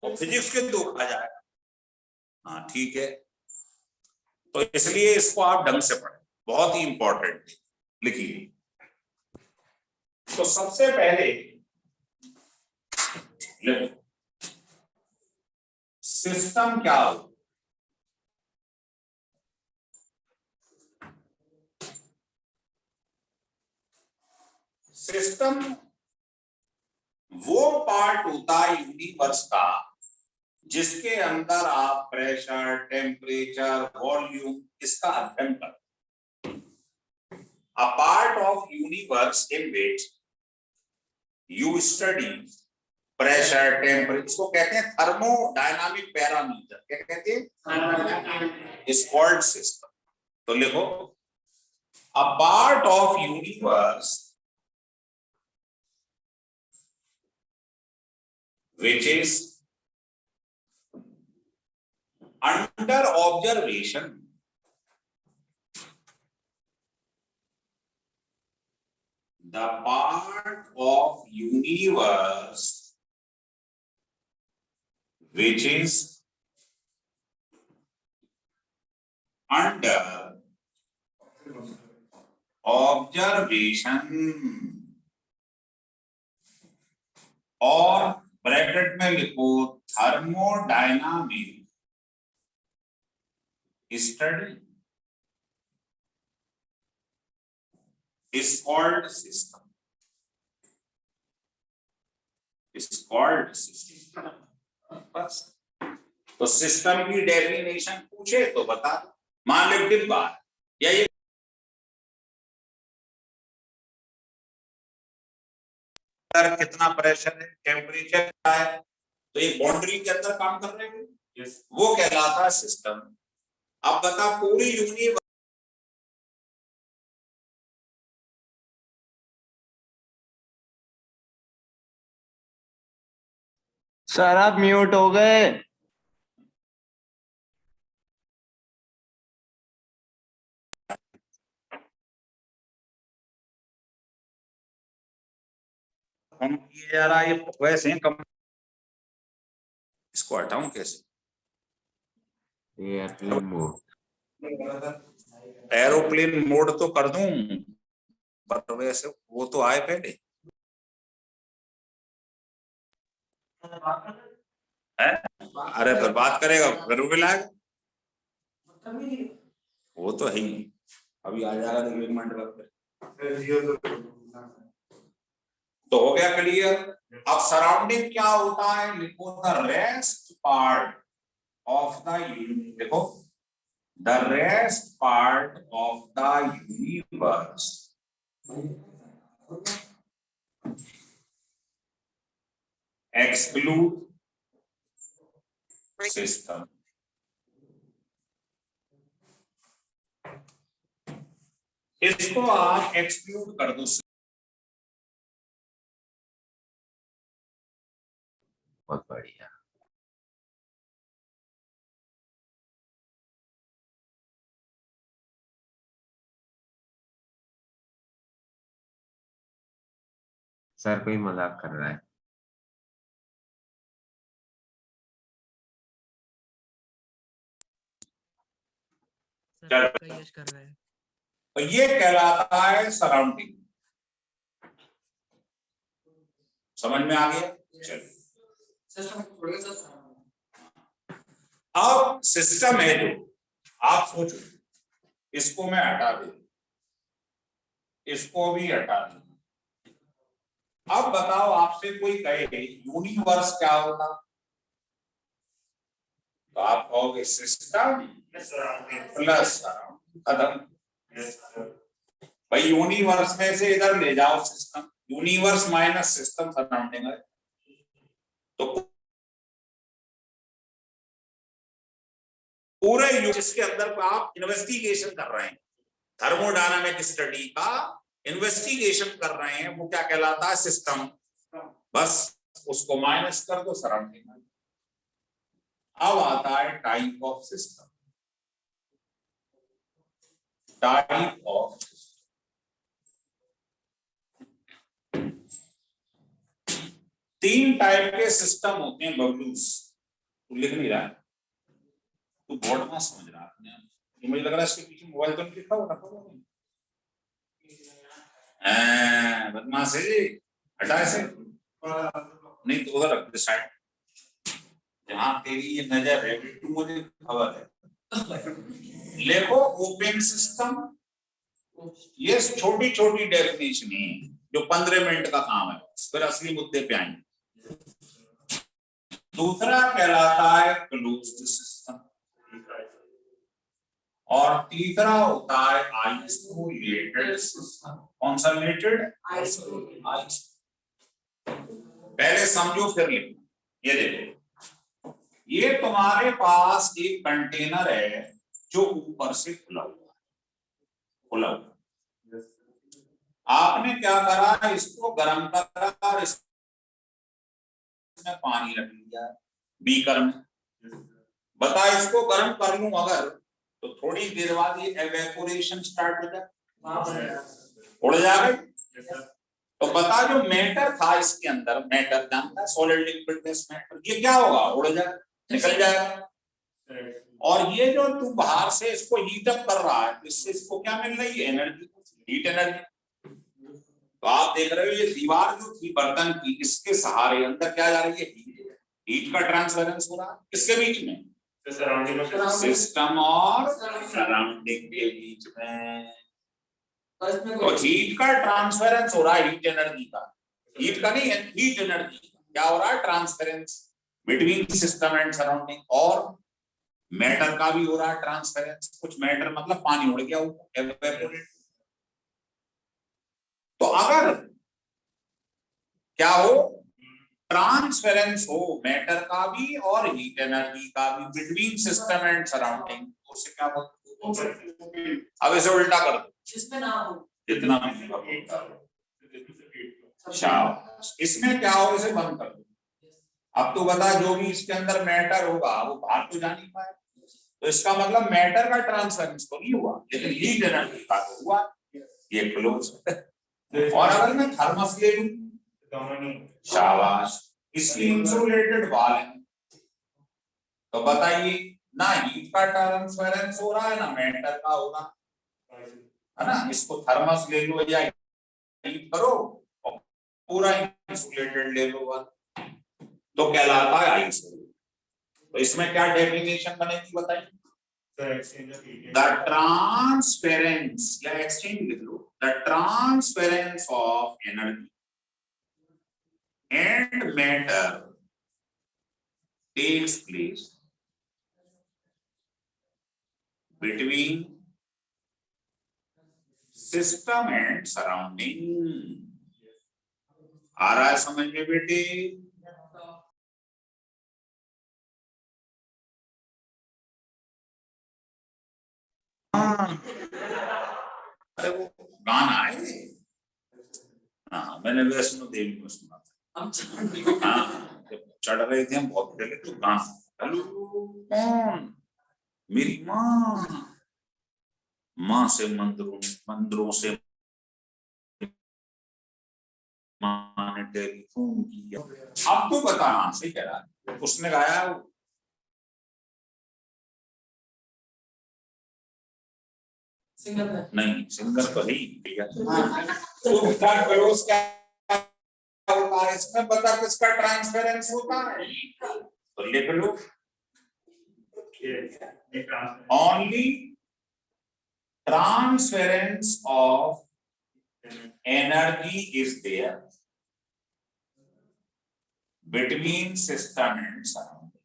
और फिजिक्स के 2 आ जाएगा। हाँ ठीक है, तो इसलिए इसको आप ढंग से पढ़ें, बहुत ही इंपॉर्टेंट लिखिए। तो सबसे पहले सिस्टम क्या हो? सिस्टम वो पार्ट होता है यूनिवर्स का जिसके अंदर आप प्रेशर, टेम्परेचर, वॉल्यूम इसका अध्ययन करते हैं। A part of universe in which you study pressure, temperature, इसको कहते हैं थर्मोडायनामिक पैरामीटर। क्या कहते हैं? Is called system. तो लिखो, a part of universe which is under observation the part of universe which is under observation और bracket में लिखो thermodynamic study is called system. Is called system. बस। तो सिस्टम की डेफिनेशन पूछे तो बता दो। मान लो डिब्बा या ये कितना प्रेशर है, टेम्परेचर क्या है, तो ये बाउंड्री के अंदर काम कर रहे हैं। वो कहलाता है सिस्टम। अब बता पूरी यूनिवर्स सर आप म्यूट हो गए। हम किए जा रहा है ये वैसे ही कम। इसको हटाऊं कैसे? एरोप्लेन मोड तो कर दूं, पर वैसे वो तो आए पहले है? अरे फिर बात करेगा फिर भी लाएगा, वो तो है ही। अभी आ जाएगा तो 1 मिनट बाद। तो हो गया क्लियर। अब सराउंडिंग क्या होता है, लिखो the rest part of the universe. देखो the rest part of the universe exclude system. इसको आप एक्सक्लूड कर दो। बहुत बढ़िया। सर कोई मजाक कर रहा है। यश कर रहा है। तो ये कहलाता है सराउंडिंग। समझ में आ गया? चलिए अब सिस्टम है जो, आप सोचो इसको मैं हटा दे, इसको भी हटा दे। अब बताओ आपसे कोई कहे यूनिवर्स क्या होता, तो आप कहोगे सिस्टम प्लस खत्म। भाई यूनिवर्स में से इधर ले जाओ system, universe minus system surrounding है। तो पूरे जिसके अंदर आप इन्वेस्टिगेशन कर रहे हैं, थर्मोडायनामिक स्टडी का इन्वेस्टिगेशन कर रहे हैं, वो क्या कहलाता है? सिस्टम। बस उसको माइनस कर दो, सराउंडिंग। अब आता है type of system. Type of 3 type के सिस्टम होते हैं बबलूस। तू लिख नहीं रहा, तू बोर्ड में समझ रहा अपने आप। ये मुझे लग रहा है इसके पीछे मोबाइल तो नहीं लिखा हुआ, रखा हुआ नहीं। बदमाश है जी, हटा इसे, नहीं तो उधर रख दे साइड, जहां तेरी ये नजर है बिट्टू मुझे खबर है। देखो ओपन सिस्टम, ये छोटी छोटी डेफिनेशन है जो 15 मिनट का काम है, फिर असली मुद्दे पे आएंगे। दूसरा कहलाता है क्लोज्ड सिस्टम, और तीसरा होता है आइसोलेटेड सिस्टम। कौन सा रिलेटेड? आइसोलेटेड। पहले समझो फिर लिखो। ये देखो, ये तुम्हारे पास एक कंटेनर है जो ऊपर से खुला हुआ है, खुला हुआ। आपने क्या करा, इसको गर्म करा और इसमें पानी रख लिया बीकर में। बता, इसको गर्म कर लूं अगर, तो थोड़ी देर बाद ये एवेपोरेशन स्टार्ट हो जाए, उड़ जाएगा। तो बता, जो मैटर था इसके अंदर, मैटर जानता है सॉलिड लिक्विड गैस मैटर, ये क्या होगा? उड़ जाएगा, निकल जाएगा। और ये जो तू बाहर से इसको हीट अप कर रहा है, इससे इसको क्या मिल रही है? Energy, heat energy. तो आप देख रहे हो ये दीवार जो थी बर्तन की, इसके सहारे अंदर क्या जा रही है? हीट का ट्रांसफरेंस हो रहा है। किसके बीच में? सिस्टम और सराउंडिंग के बीच में। तो हीट का ट्रांसफरेंस हो रहा है, हीट एनर्जी का, हीट का नहीं है, हीट एनर्जी का क्या हो रहा है? Transference between system and surrounding. और मैटर का भी हो रहा है ट्रांसफरेंस। कुछ मैटर मतलब पानी उड़ गया ऊपर, एवेपोरेट। तो अगर क्या हो, ट्रांसफरेंस हो मैटर का भी और हीट एनर्जी का भी बिटवीन सिस्टम एंड सराउंडिंग, उससे क्या बोलते हैं? अब इसे उल्टा कर दो, जिसमें ना हो, जितना भी शाबाश। इसमें क्या हो, इसे बंद कर दो। अब तो बता, जो भी इसके अंदर मैटर होगा वो बाहर तो जा नहीं पाए, तो इसका मतलब मैटर का ट्रांसफरेंस तो नहीं हुआ, लेकिन हीट एनर्जी का तो हुआ। ये क्लोज। और अगर मैं थर्मस ले लूं, शाबाश, इसकी इंसुलेटेड वाल है, तो बताइए ना हीट का ट्रांसफरेंस हो रहा है ना मैटर का हो रहा है ना। इसको थर्मस ले लो या हीट करो और पूरा इंसुलेटेड ले लो वाल, तो कहलाता है आइसोलेटेड। तो इसमें क्या डेफिनेशन बनेगी बताइए? The transference या exchange लिख लो, the transference of energy and matter takes place between system and surrounding। आ रहा है समझ में बेटे? अरे वो गाना है, हाँ मैंने वैष्णो देवी में सुना था। हाँ जब चढ़ रहे थे हम बहुत पहले, तो गाना, हेलो कौन? मेरी माँ, माँ से मंदिरों मंदिरों से माँ ने टेलीफोन किया। अब तो बता, हाँ सही कह रहा है, उसने गाया वो। सिंगर नहीं, सिंगर तो ही भैया। तो क्या होता है इसमें, बता किसका ट्रांसफरेंस होता है? तो लिख लो, only transference of energy is there between system and surrounding।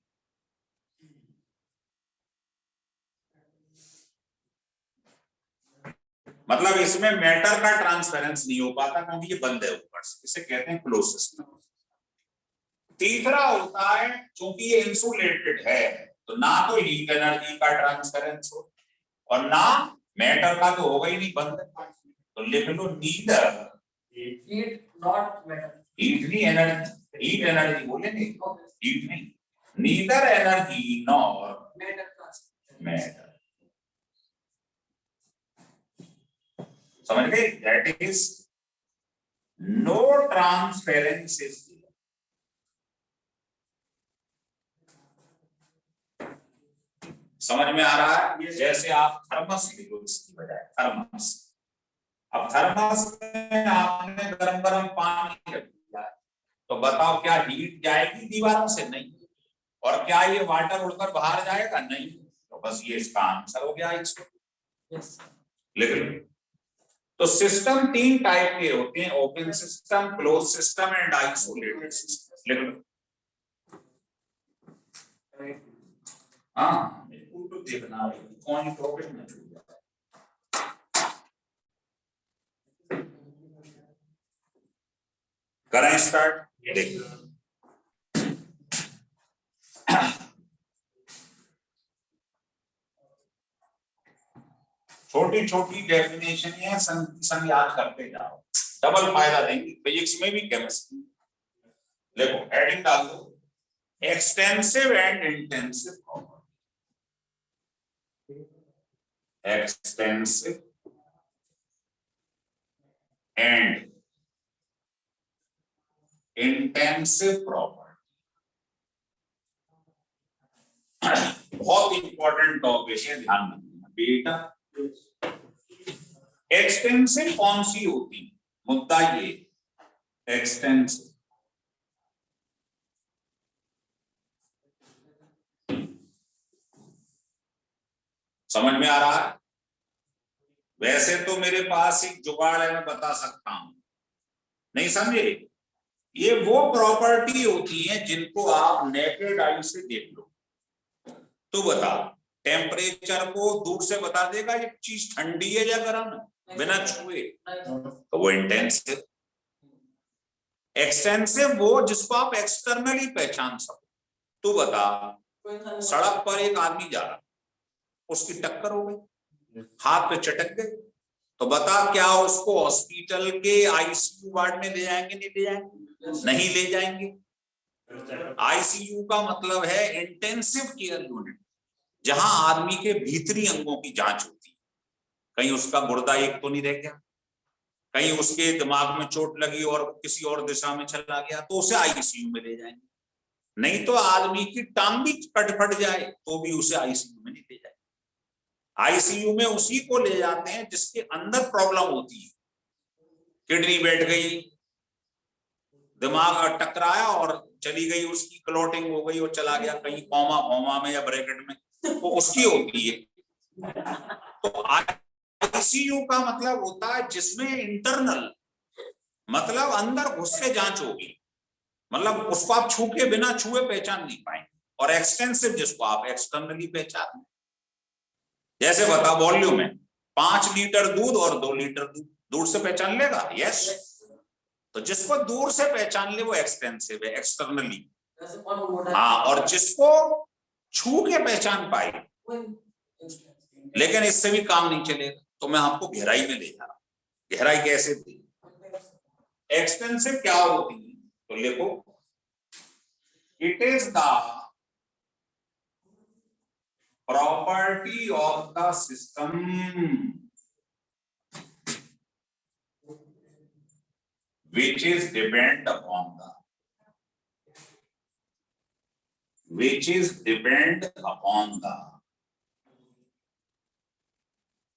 मतलब इसमें मैटर का ट्रांसफरेंस नहीं हो पाता क्योंकि ये बंद है ऊपर से, इसे कहते हैं क्लोज सिस्टम। तीसरा होता है, क्योंकि ये इंसुलेटेड है, तो ना तो हीट एनर्जी का ट्रांसफरेंस हो और ना मैटर का, तो होगा ही नहीं, बंद है। तो लिख लो neither heat not matter, heat नहीं एनर्जी, हीट एनर्जी बोलेंगे, हीट नहीं, नीदर एनर्जी नॉर मैटर। समझ गए? That is no transference is समझ में आ रहा है? जैसे आप थर्मस ले लो इसकी बजाय, थर्मस। अब थर्मस में आपने गरम गरम पानी रख दिया, तो बताओ क्या हीट जाएगी दीवारों से? नहीं। और क्या ये वाटर उड़कर बाहर जाएगा? नहीं। तो बस ये इसका आंसर हो गया इसको। लिख लो। तो सिस्टम 3 टाइप के होते हैं, open system, close system and isolated system. लिख लो। हाँ, तो देखना कौन टॉपिक में छूट जाता है। करें स्टार्ट? देखिए छोटी छोटी डेफिनेशन है, संग याद करते जाओ, डबल फायदा देंगी फिजिक्स में भी केमिस्ट्री। देखो हेडिंग डाल दो, extensive and intensive property. Extensive and intensive property बहुत इंपॉर्टेंट टॉपिक है, ध्यान रखना बेटा। एक्सटेंसिव कौन सी होती? मुद्दा ये एक्सटेंसिव समझ में आ रहा है? वैसे तो मेरे पास एक जुगाड़ है, मैं बता सकता हूं, नहीं समझे? ये वो प्रॉपर्टी होती है जिनको आप नेकेड आई से देख लो तो बताओ, टेम्परेचर को दूर से बता देगा ये चीज ठंडी है या गर्म है बिना छुए, तो वो इंटेंसिव। एक्सटेंसिव वो जिसको आप एक्सटर्नली पहचान सको। तू बता, सड़क पर एक आदमी जा रहा, उसकी टक्कर हो गई, हाथ पे चटक गई, तो बता क्या उसको हॉस्पिटल के आईसीयू वार्ड में ले जाएंगे? नहीं ले जाएंगे? नहीं ले जाएंगे। आईसीयू का मतलब है इंटेंसिव केयर यूनिट, जहां आदमी के भीतरी अंगों की जांच होती है। कहीं उसका गुर्दा एक तो नहीं रह गया, कहीं उसके दिमाग में चोट लगी और किसी और दिशा में चला गया, तो उसे आईसीयू में ले जाएंगे। नहीं तो आदमी की टांग भी फट जाए तो भी उसे आईसीयू में नहीं ले जाएंगे। आईसीयू में उसी को ले जाते हैं जिसके अंदर प्रॉब्लम होती है, किडनी बैठ गई, दिमाग टकराया और चली गई, उसकी क्लॉटिंग हो गई और चला गया कहीं कोमा में या ब्रैकेट में, तो उसकी होती है। तो आईसीयू का मतलब होता है जिसमें इंटरनल मतलब अंदर घुस के जांच होगी, मतलब उसको आप छू के बिना छुए पहचान नहीं पाएंगे। और एक्सटेंसिव जिसको आप एक्सटर्नली पहचान, जैसे बता वॉल्यूम में 5 लीटर दूध और 2 लीटर दूध, दूर से पहचान लेगा? यस। तो जिसको दूर से पहचान ले वो एक्सटेंसिव है, एक्सटर्नली। हाँ, और जिसको छू के पहचान पाए, लेकिन इससे भी काम नहीं चलेगा, तो मैं आपको गहराई में ले जा रहा हूं। गहराई कैसे थी? एक्सटेंसिव क्या होती है? तो लिखो, it is the property of the system which is depend upon the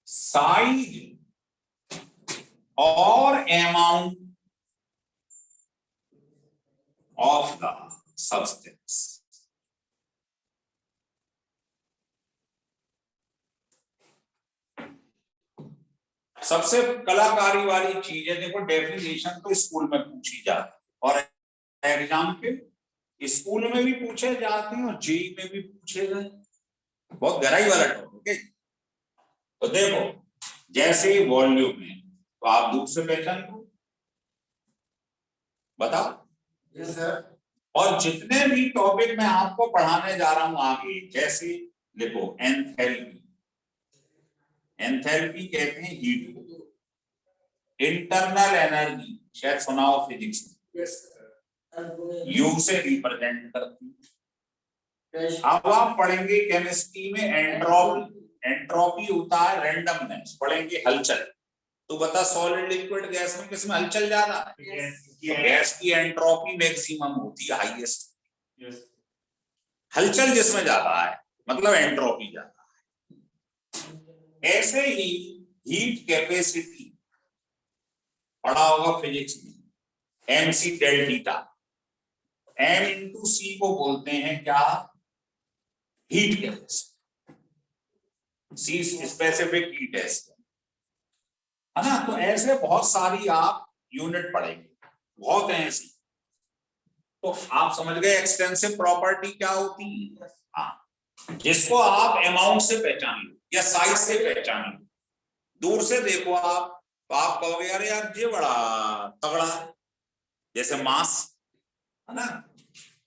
size or amount of the substance. सबसे कलाकारी वाली चीज है, देखो डेफिनेशन तो स्कूल में पूछी जाती और एग्जाम के स्कूल में भी पूछे जाते हैं और जेई में भी पूछे गए, बहुत गहराई वाला टॉपिक है। तो देखो जैसे वॉल्यूम में तो आप दूर से पहचान लो, बताओ। yes, sir. और जितने भी टॉपिक मैं आपको पढ़ाने जा रहा हूं आगे, जैसे देखो एंथैल्पी, एंथैल्पी कहते हैं हीट को, इंटरनल एनर्जी शायद सुना हो फिजिक्स में, यू से रिप्रेजेंट करती है। अब आप पढ़ेंगे केमिस्ट्री में एंट्रोपी, एंट्रोपी होता है रैंडमनेस, पढ़ेंगे हलचल। तो बता सॉलिड लिक्विड गैस में किसमें हलचल ज्यादा है? गैस की एंट्रोपी मैक्सिमम होती है, हाईएस्ट। हलचल जिसमें ज्यादा है मतलब एंट्रोपी ज्यादा। ऐसे ही हीट कैपेसिटी पढ़ा होगा फिजिक्स में, mc delta theta, m into C को बोलते हैं क्या, heat capacity, C specific heat है ना। तो ऐसे बहुत सारी आप यूनिट पढ़ेंगे, बहुत है ऐसी। तो आप समझ गए एक्सटेंसिव प्रॉपर्टी क्या होती है। हाँ, जिसको आप अमाउंट से पहचान लो या साइज से पहचान लो, दूर से देखो आप तो आप कहोगे यार ये बड़ा तगड़ा है, जैसे मास है ना,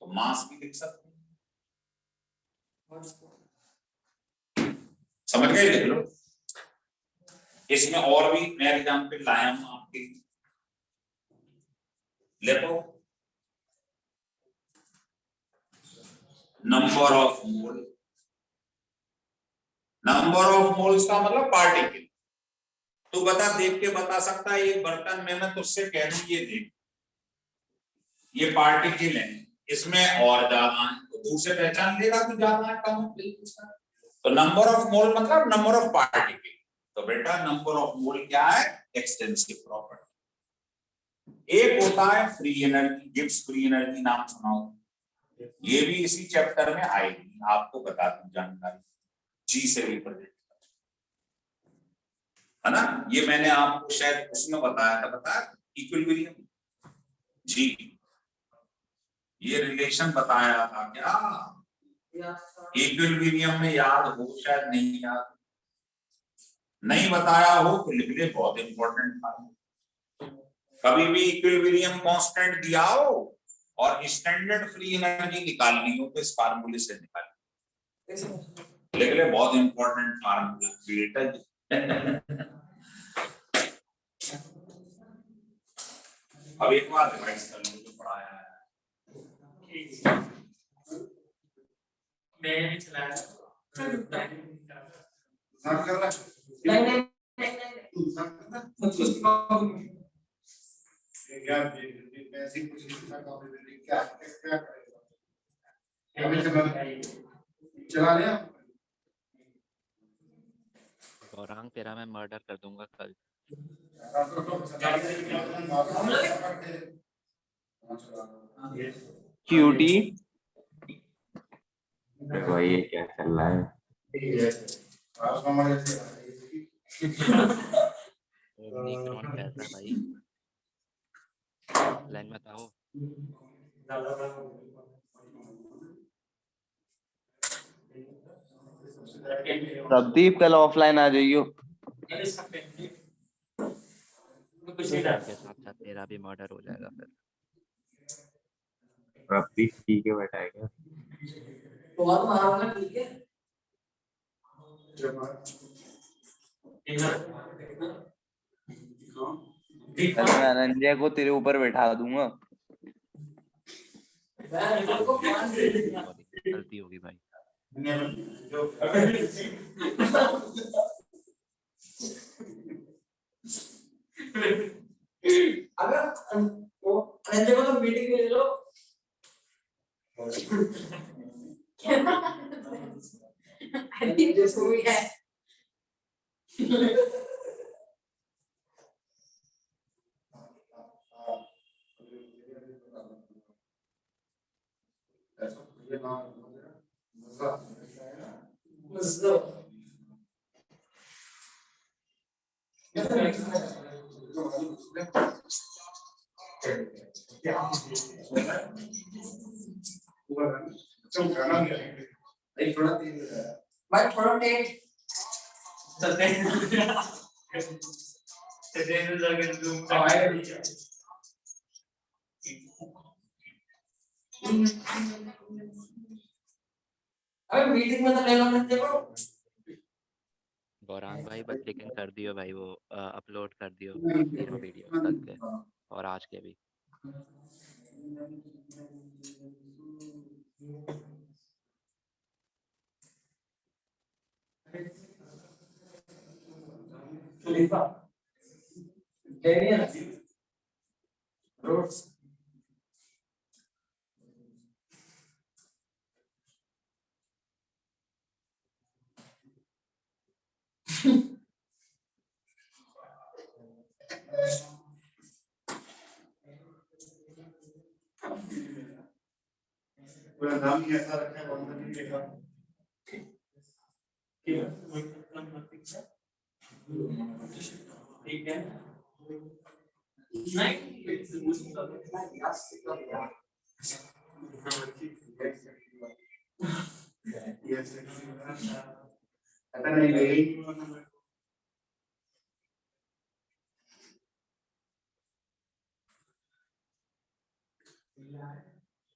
तो मास भी लिख सकते हैं, समझ गए, लिख लो। इसमें और भी मैं एग्जाम्पल लाया हूं आपके लिए, लिखो number of mole, number of moles का मतलब पार्टिकल। तो बता, देख के बता सकता है ये बर्तन में मैं तुझसे कह दूं ये देख, ये पार्टिकल है, इसमें और ज्यादा है तो दूर से पहचान लेगा कि ज्यादा है कम है। तो नंबर ऑफ मोल मतलब नंबर ऑफ पार्टिकल। तो बेटा नंबर ऑफ मोल क्या है, एक्सटेंसिव प्रॉपर्टी। एक होता है free energy, Gibbs free energy नाम सुना हो, ये भी इसी चैप्टर में आएगी, आपको बता दूं जानकारी, जी से रिप्रेजेंट है ना। ये मैंने आपको शायद उसमें बताया था, बताया इक्विलिब्रियम, जी ये रिलेशन बताया था क्या इक्विलिब्रियम में, याद हो शायद नहीं याद, नहीं बताया हो तो लिख ले, बहुत इंपॉर्टेंट था। कभी भी इक्विलिब्रियम कांस्टेंट दिया हो और स्टैंडर्ड फ्री एनर्जी निकालनी हो तो इस फार्मूले से निकाल, लिख ले, बहुत इंपॉर्टेंट फार्मूला बेटा। अब एक बार रिवाइज कर लो जो पढ़ाया है। मैं चलाया नहीं चला लिया। गौरांग तेरा मैं मर्डर कर दूंगा कल। क्यूटी देखो ये क्या चल रहा है, न्यूट्रॉन कैसा भाई, लाइन में आओ। प्रदीप कल ऑफलाइन आ जाइयो। के साथ साथ तेरा भी मर्डर हो जाएगा फिर। प्रदीप ठीक है बैठाएगा, बहुत मारना ठीक है। मैं अनंजय को तेरे ऊपर बैठा दूंगा। गलती होगी भाई। अगर वो अनंजय को तो मीटिंग में ले लो। I think this movie है। भाई थोड़ा तेज चलते हैं। अबे मीटिंग में तो ले लो बंदे को। गौरांग भाई बस लेकिन कर दियो भाई, वो अपलोड कर दियो तीनों वीडियो कल के और आज के भी। रोड्स पूरा नाम ही ऐसा रखा है, कौन सा नहीं लिखा। ठीक है नहीं ऐसा नहीं गई।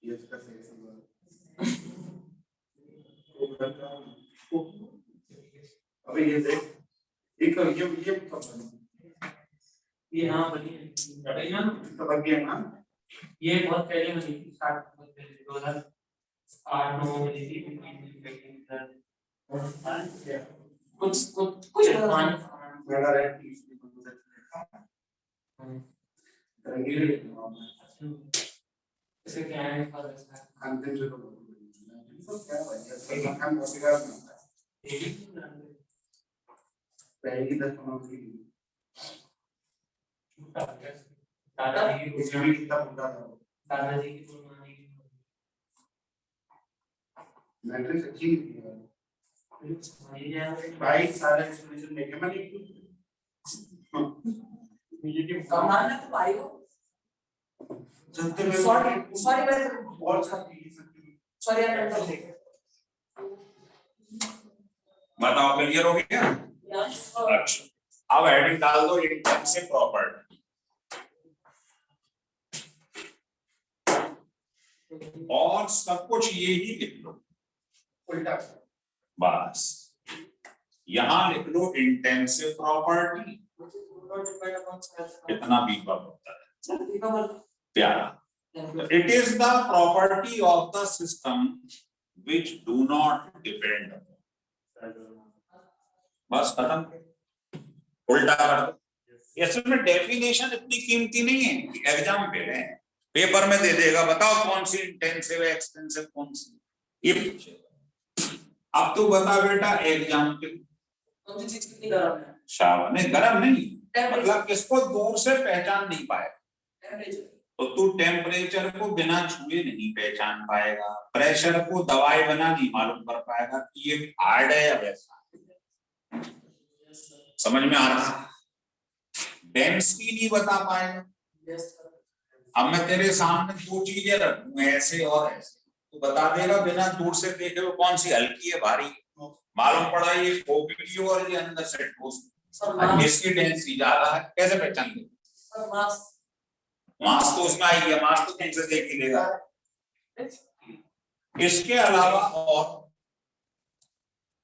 ये इसका सही सवाल। अबे ये देख, एक ये कब बनी? ये हाँ बनी है तो बन गया ना। ये बहुत पहले बनी थी 2008-9 बनी थी कुछ मेरा रैंक इसे क्या है अंतिम से तो क्या भाई कोई मकान बसेगा पहले की 10 करोड़ की दादाजी की इसमें कितना मुद्दा था। दादाजी की पुरानी मैट्रिक्स अच्छी थी ये भाई सारा एक्सप्लेनेशन देखे मैंने कमाल है तो भाई को जनते में सॉरी मैं बहुत सारी सॉरी यार मैं तो देख बताओ क्लियर हो गया। अच्छा अब हेडिंग डाल दो इंटेंसिव प्रॉपर्टी। और सब कुछ ये ही लिख लो उल्टा बस। यहां लिख लो इंटेंसिव प्रॉपर्टी। कितना बीपा होता है प्यारा। It is the property of the system which do not depend. बस खत्म। उल्टा कर दो। इसमें डेफिनेशन इतनी कीमती नहीं है कि एग्जाम पे है पेपर में दे देगा बताओ कौन सी इंटेंसिव है एक्सटेंसिव कौन सी ये पूछेगा। अब तू बता बेटा एग्जाम पे कौन सी चीज कितनी गरम है शाबाश नहीं गरम नहीं मतलब किसको दूर से पहचान नहीं पाएगा। टेंपरेचर तो तू टेम्परेचर को बिना छुए नहीं पहचान पाएगा। प्रेशर को दवाई बना नहीं मालूम कर पाएगा कि ये हार्ड है या वैसा। समझ में आ रहा है। डेंसिटी नहीं बता पाएगा। अब मैं तेरे सामने दो चीजें रखूं ऐसे और ऐसे तो बता देगा बिना दूर से देखे वो कौन सी हल्की है भारी है। मालूम पड़ा ये खोखली और ये अंदर से ठोस इसकी डेंसिटी ज्यादा है कैसे पहचान लेंगे। मास तो उसमें आई है मास तो तुमसे देख ही लेगा। इसके अलावा और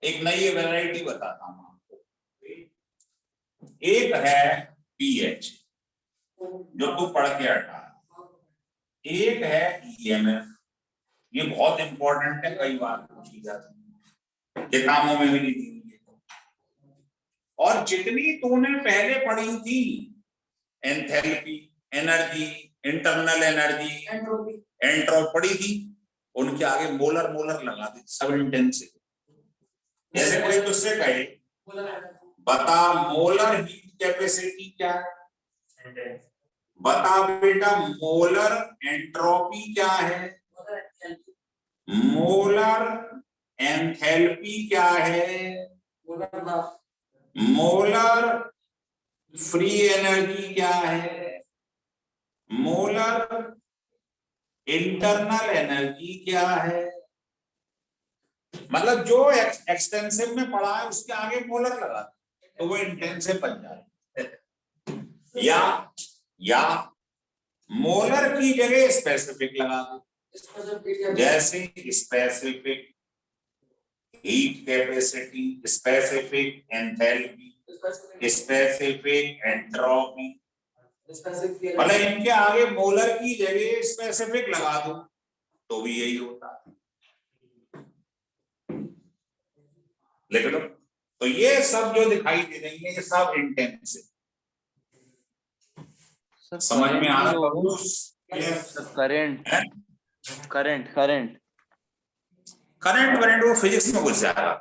एक नई वैरायटी बताता हूं आपको। एक है पीएच जो तू पढ़ के हटा। एक है ईएमएफ ये बहुत इंपॉर्टेंट है कई बार पूछी जाती है किताबों में भी नहीं दी हुई है। और जितनी तूने पहले पढ़ी थी enthalpy energy internal energy entropy पढ़ी थी उनके आगे मोलर लगा दी सब इंटेंसिव। जैसे कोई तुझसे कहे बता मोलर हीट कैपेसिटी क्या है बता बेटा मोलर एंट्रोपी क्या है मोलर एंथैल्पी क्या है मोलर फ्री एनर्जी क्या है मोलर इंटरनल एनर्जी क्या है। मतलब जो एक्सटेंसिव में पढ़ा है उसके आगे मोलर लगा तो वो इंटेंसिव बन जाए। या मोलर की जगह स्पेसिफिक लगा दो जैसे specific heat capacity specific enthalpy specific entropy. मतलब इनके आगे मोलर की जगह स्पेसिफिक लगा दो तो भी यही होता है। लिख लो तो ये सब जो दिखाई दे रही है ये सब इंटेंसिव। समझ में आ रहा करंट करंट वो फिजिक्स में घुस जाएगा।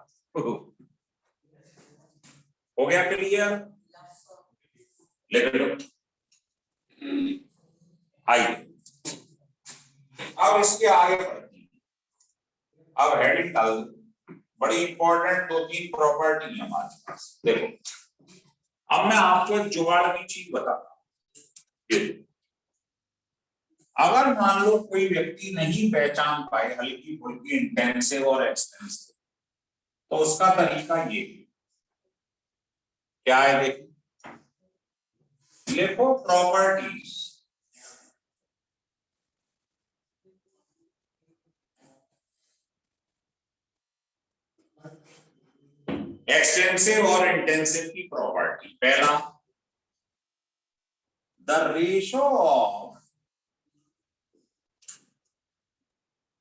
हो गया क्लियर। लिख लो आइए अब इसके आगे बढ़ते हैं। अब हेडिंग डाल दो, बड़ी इंपॉर्टेंट 2-3 प्रॉपर्टी है हमारे पास। देखो अब मैं आपको एक जुगाड़ की चीज बताता हूं। अगर मान लो कोई व्यक्ति नहीं पहचान पाए हल्की फुल्की इंटेंसिव और एक्सटेंसिव, तो उसका तरीका ये क्या है, देखो लिखो प्रॉपर्टीज एक्सटेंसिव और इंटेंसिव की प्रॉपर्टी। पहला, the ratio of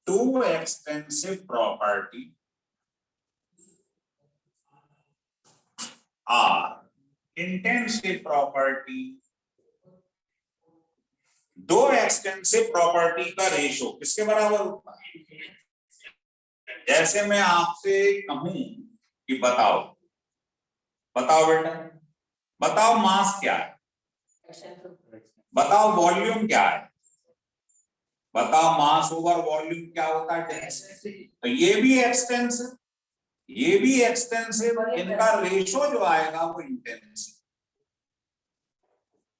two extensive property are intensive property. दो एक्सटेंसिव प्रॉपर्टी का रेशो किसके बराबर होता है? जैसे मैं आपसे कहूं कि बताओ बेटा, बताओ मास क्या है, बताओ वॉल्यूम क्या है, बताओ मास ओवर वॉल्यूम क्या होता है, तो ये भी एक्सटेंसिव, ये भी एक्सटेंसिव, इनका रेशो जो आएगा वो इंटेंसिव।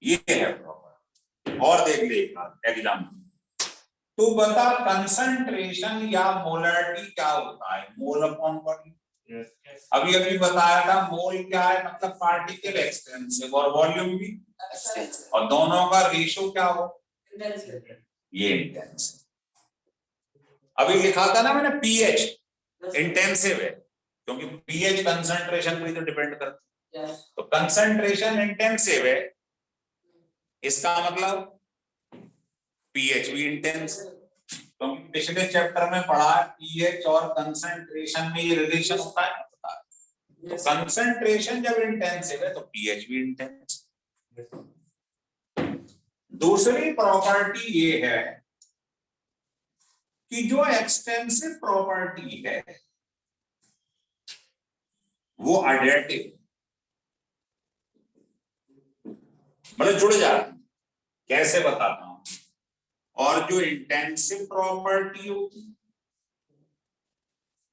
ये है प्रॉपर्टी। और देख ले एग्जाम्पल, तू बता कंसंट्रेशन या मोलरिटी क्या होता है? Mole upon volume. अभी अभी बताया था मोल क्या है, मतलब पार्टिकल एक्सटेंसिव, और वॉल्यूम भी, और दोनों का रेशो क्या हो? ये इंटेंसिव। अभी लिखा था ना मैंने पीएच, इंटेंसिव है क्योंकि पीएच कंसंट्रेशन पे तो डिपेंड करता है। तो कंसंट्रेशन इंटेंसिव है, इसका मतलब पीएच भी इंटेंसिव, क्योंकि पिछले चैप्टर में पढ़ा पीएच और कंसंट्रेशन में ये रिलेशन होता है। तो कंसंट्रेशन जब इंटेंसिव है तो पीएच भी इंटेंसिव। दूसरी प्रॉपर्टी ये है कि जो एक्सटेंसिव प्रॉपर्टी है वो एडिटिव, मतलब जुड़ जाती। कैसे बताता हूं? और जो इंटेंसिव प्रॉपर्टी होती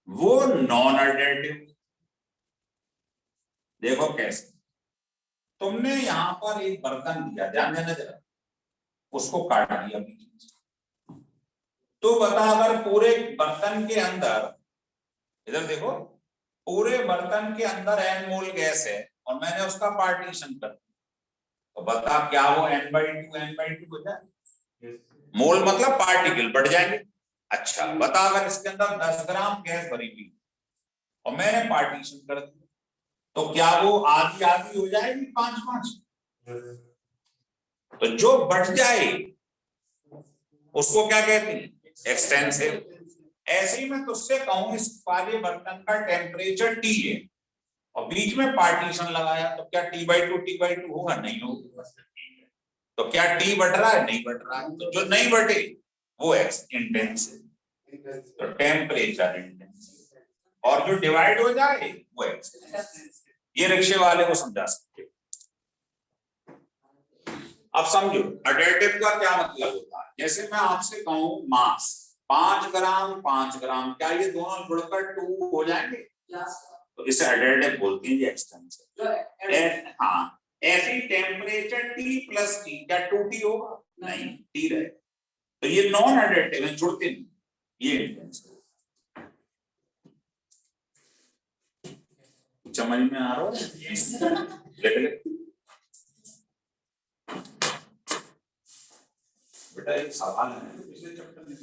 वो नॉन एडिटिव। देखो कैसे, तुमने यहां पर एक बर्तन दिया, ध्यान देना जरा, उसको काट दिया बीच में, तो बता अगर पूरे बर्तन के अंदर, इधर देखो, पूरे बर्तन के अंदर n मोल गैस है और मैंने उसका पार्टीशन कर दिया, तो बता क्या वो n/2 हो जाए? मोल मतलब पार्टिकल बढ़ जाएंगे। अच्छा बता अगर इसके अंदर 10 ग्राम गैस भरी हुई और मैंने पार्टीशन कर दिया, तो क्या वो आधी आधी हो जाएगी 5-5? तो जो बढ़ जाए उसको क्या कहते हैं? एक्सटेंसिव। ऐसे ही मैं तुझसे कहूं इस वाले बर्तन का टेम्परेचर T है और बीच में पार्टीशन लगाया, तो क्या T/2 होगा? नहीं होगा। तो क्या T बढ़ रहा है? नहीं बढ़ रहा है। तो जो नहीं बढ़े वो इंटेंसिव, तो टेम्परेचर इंटेंसिव, और जो डिवाइड हो जाए वो एक्सटेंसिव। ये रिक्शे वाले को समझा सकते हो। अब समझो एडिटिव का क्या मतलब होता है। जैसे मैं आपसे कहूं मास 5 ग्राम 5 ग्राम, क्या ये दोनों जुड़कर 2 हो जाएंगे? तो इसे एडिटिव बोलते हैं, ये एक्सटेंसिव। हाँ, ऐसे टेम्परेचर T + T, क्या 2T होगा? नहीं, T रहे, तो ये नॉन एडिटिव है, जुड़ते नहीं, ये इंटेंसिव। समझ में आ रहा है? बेटा एक सवाल है, पिछले चैप्टर में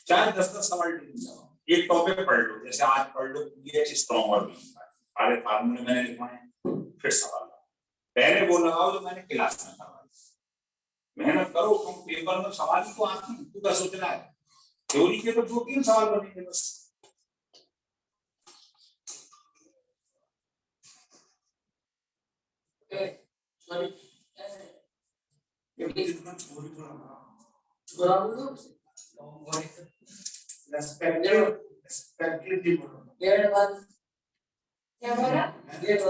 चाहे 10 सवाल एक टॉपिक पढ़ लो, जैसे आज पढ़ लो पीएच स्ट्रॉन्ग और वीक, सारे फार्मूले मैंने लिखवाए, फिर सवाल पहले वो लगाओ जो मैंने क्लास में करवाया। मेहनत करो, तुम पेपर में सवाल ही तो आते हैं, तू क्या सोच रहा है? थ्योरी के तो 2-3 सवाल बनेंगे बस। क्या बोला? ये तो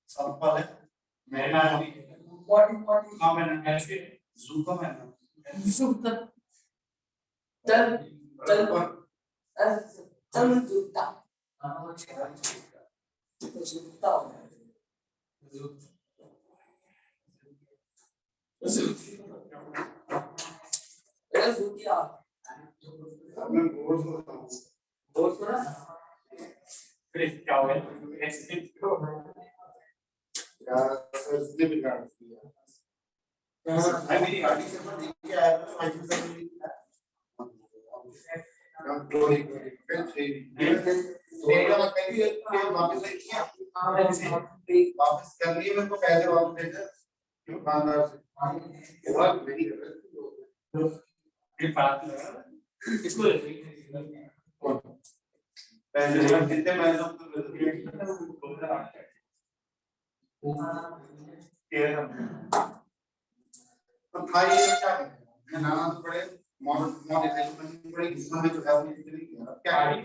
संपल है मेरा What? हाँ मैंने ऐसे जू का मैंने चल चल जूता जूता जूतिया मैं बोर्ड होता हूँ दोस्त ना फिर क्या हुआ ऐसे यार सर ने बिगाड़ दिया मैं मेरी गाड़ी से पर देख के आया था साइकिल से हम तो एक फिर से मेरा मतलब भी कि वापस नहीं किया वापस कर लिए मेरे को पैसे वापस दे दे दुकानदार से वो नहीं कर ये बात लगा इसको कौन पैसे कितने पैसे तो था ये क्या मैं नाना तो बड़े मॉडिफाइड करनी पड़ेगी इसमें भी तो है वो इतनी क्या है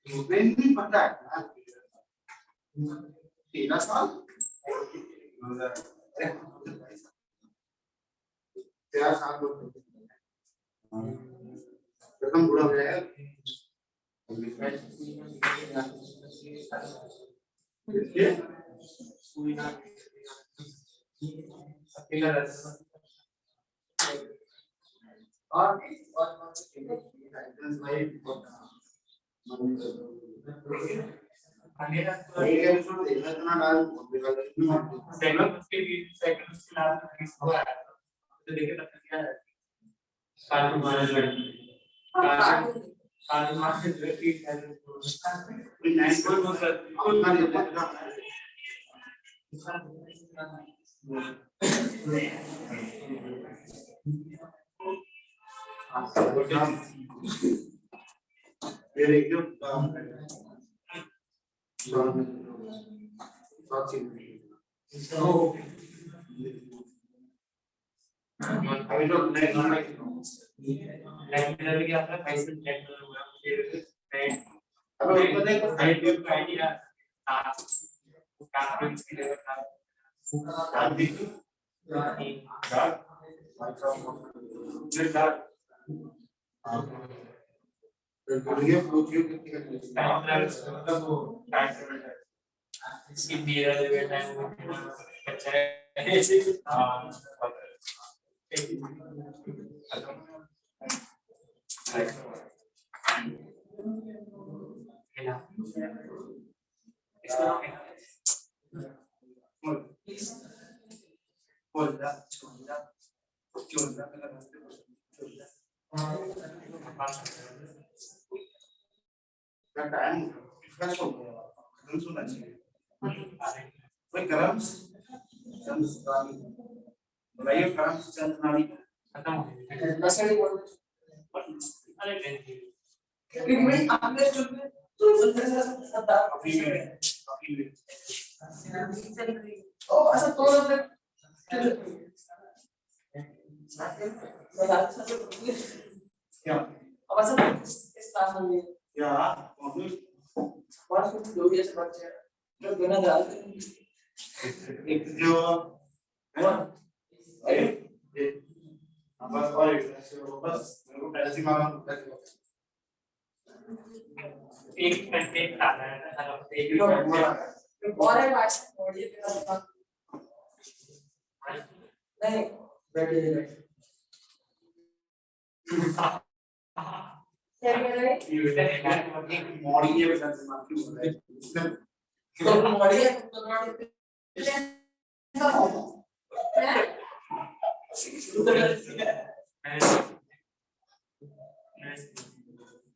मुझे नहीं पता है 13 साल 13 साल खत्म बुरा हो गया अकेला रहता और अभी तो अब एक देखो आइडिया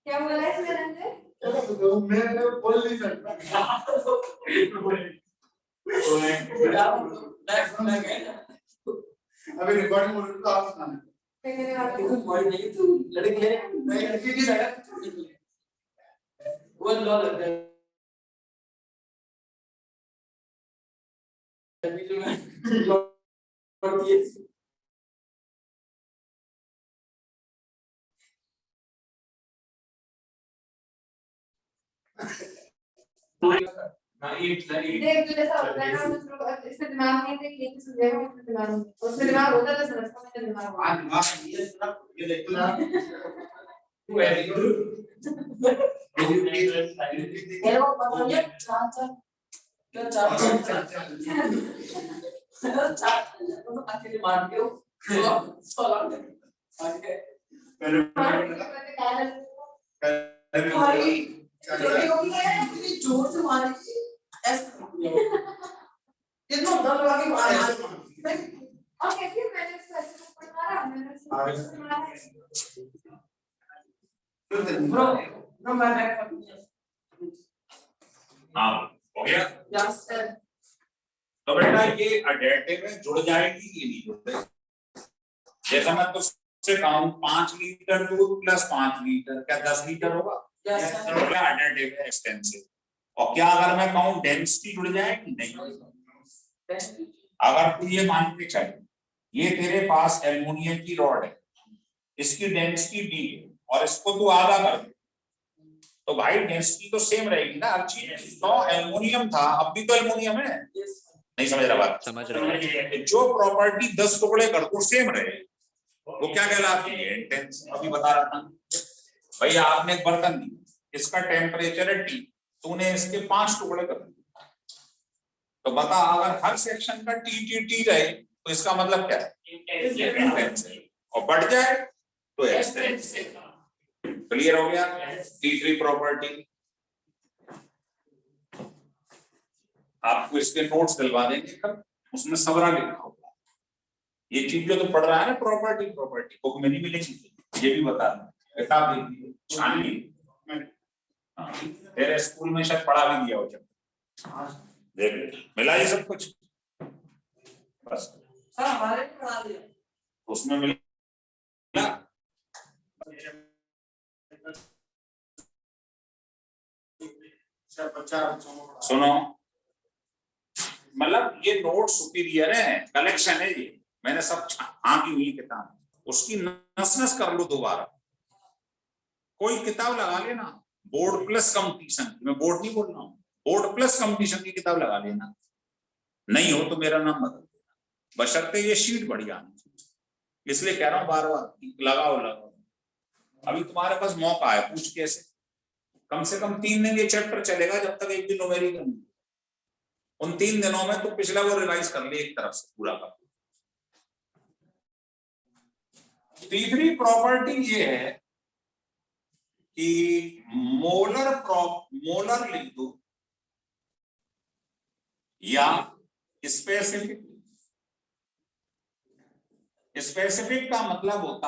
क्या बोला है इसमें मैं बोल नहीं सकता अभी रिकॉर्डिंग बोल तो आप सुनाना लड़की की जगह वो लो लगता है देख जैसा होता है ना इससे दिमाग नहीं देख ये सुनेगा उससे दिमाग नहीं उससे दिमाग होता तो समझता मेरा दिमाग होता। आज बात ये सुना ये देखो ना वेरी गुड मेरे को पता नहीं चाचा क्या चाचा तो अकेले मार दियो सोला आगे भाई चोरी हो गई है इतनी जोर से मारी ऐसे कितना दम लगा के मारा और कहती है मैंने इसको ऐसे पढ़ा रहा मैंने इसको मारा है। ब्रो नो मैं बैक कर हाँ हो गया। यस सर तो बेटा ये अडेटिव में जुड़ जाएगी ये नहीं जुड़ेगी। जैसा मैं तो से कहूँ 5 लीटर दूध प्लस 5 लीटर क्या 10 लीटर होगा? यस सर क्या अडेटिव है एक्सटेंसिव। और क्या अगर मैं कहूँ डेंसिटी जुड़ जाएगी? नहीं। अगर तू ये मान के चल ये तेरे पास एल्युमिनियम की रॉड है इसकी डेंसिटी डी है और इसको तू आधा कर दे तो भाई डेंसिटी तो सेम रहेगी ना। हर चीज तो एल्युमिनियम था अब भी तो एल्युमिनियम है। नहीं समझ रहा बात? समझ रहा हूँ। जो प्रॉपर्टी 10 टुकड़े कर दो सेम रहे वो क्या कहलाती है? इंटेंस। अभी बता रहा था भैया आपने एक बर्तन दी इसका टेम्परेचर है T तूने इसके 5 टुकड़े कर दिए तो बता अगर हर सेक्शन का T रहे तो इसका मतलब क्या है? इंटेंसिव। और बढ़ जाए तो एक्सटेंसिव। क्लियर हो गया? T3 प्रॉपर्टी आपको इसके नोट्स दिलवा देंगे कल उसमें सबरा लिखा होगा। ये चीज जो तो पढ़ रहा है ना प्रॉपर्टी बुक में नहीं मिलेगी ये भी बता दें। किताब देखिए छान ली तेरे स्कूल में शायद पढ़ा भी दिया हो जब देख मिला ये सब कुछ बस सर हमारे भी बना दिया उसमें मिला। सुनो मतलब ये नोट सुपीरियर है कलेक्शन है ये मैंने सब आंकी हुई किताब उसकी नस कर लो दोबारा। कोई किताब लगा लेना बोर्ड प्लस कंपटीशन मैं बोर्ड नहीं बोल रहा हूँ बोर्ड प्लस कंपटीशन की किताब लगा लेना नहीं हो तो मेरा नाम बदल देना बशर्ते ये शीट बढ़िया आनी इसलिए कह रहा हूँ बार बार लगाओ। अभी तुम्हारे पास मौका है पूछ कैसे कम से कम 3 दिन ये चैप्टर चलेगा जब तक एक दिन न्यूमेरिकल नहीं। उन 3 दिनों में तो पिछला वो रिवाइज कर ले एक तरफ से पूरा का। तीसरी प्रॉपर्टी ये है कि मोलर लिख दो या स्पेसिफिक का मतलब होता